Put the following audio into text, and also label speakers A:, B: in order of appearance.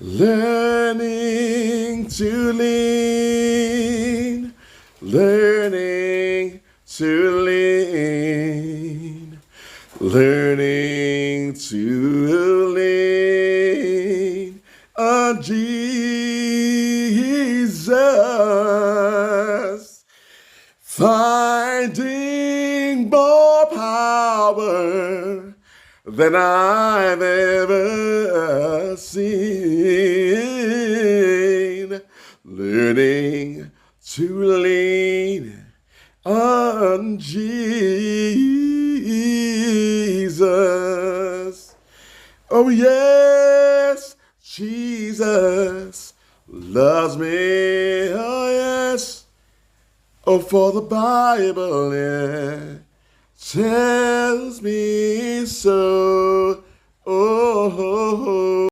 A: Learning to lean, learning to lean, learning to lean on Jesus, finding more power than I've ever seen, learning to lean on Jesus. Oh yes, Jesus loves me. Oh yes. Oh, for the Bible, yeah, tells me so. Oh,